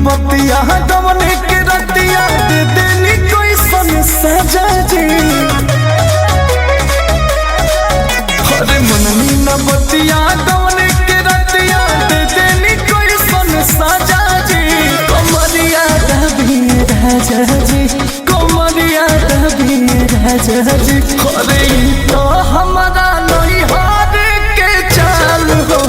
बतिया गवने के रतिया दे देनी कोई सन सजा जी। अरे मननी न बतिया गवने के रतिया दे देनी कोई सन सजा जी। कमरिया दबी राजा जी, कमरिया दबी राजा जी। अरे तो हमारा नहीं हार के चाल हो,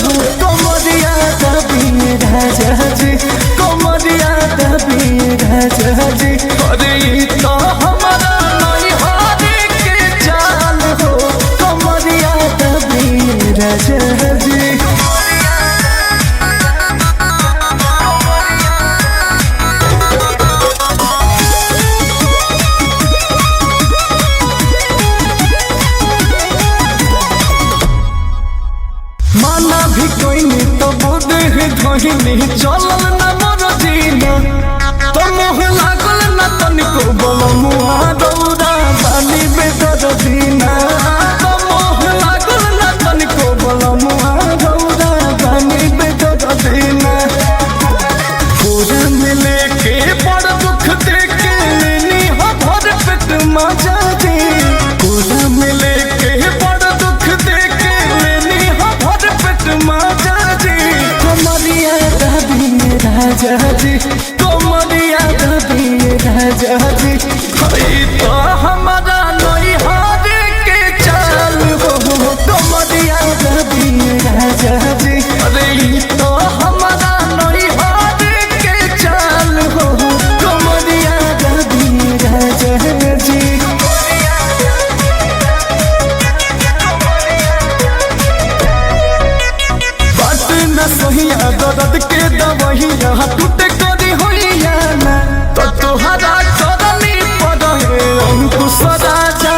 कमरिया दबी राजा जी, कमरिया दबी राजा जी। अरे तो हमारा नहीं हार के चाल हो, कमरिया दबी राजा जी। माना भी कोई नहीं तो बोधे है धोहिनी चलल न मोर जीना। तो मोह लागल न तनिको बलमुआ दौड़ा बानी बेदर दीना। तो मोह लागल न तनिको बलमुआ दौड़ा बानी बेदर दीना। पूरा मिले के बड़ दुख देके लेनी हो भर पेट मजा दी। पूरा मिले के बड़ दुख देके लेनी हो भर पेट मजा दी। कमरिया दबी राजा जी, कमरिया दबी राजा जी। हई तो हमारा नहीं हार के चाल हो, कमरिया दबी राजा जी। अरे तो हमारा नहीं हार के चाल हो, कमरिया दबी राजा जी। सहिया दर्द के दवहिया टूटे करी होइया ना। तो तोहरा करनी पड़े अंकुश राजा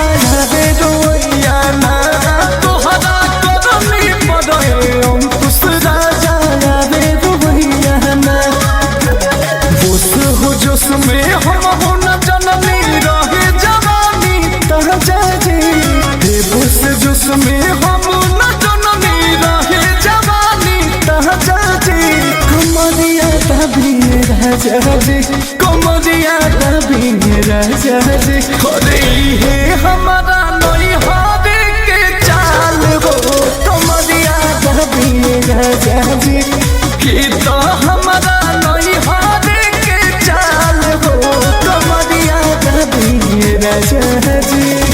रे रोइया ना। तोहरा करनी पड़े अंकुश राजा रे रोइया ना। जोश हो जोश में हम हो न जननी रहे जवानी ताजा जी। जोश जोश में हम न जननी रहे जवानी ताजा जी। कमरिया दबी राजा जी, कमरिया दबी राजा जी। अरे हे हमारा नहीं हार के चाल हो, कमरिया दबी राजा जी। कि तो हमारा नहीं हार के चाल हो, कमरिया दबी राजा जी।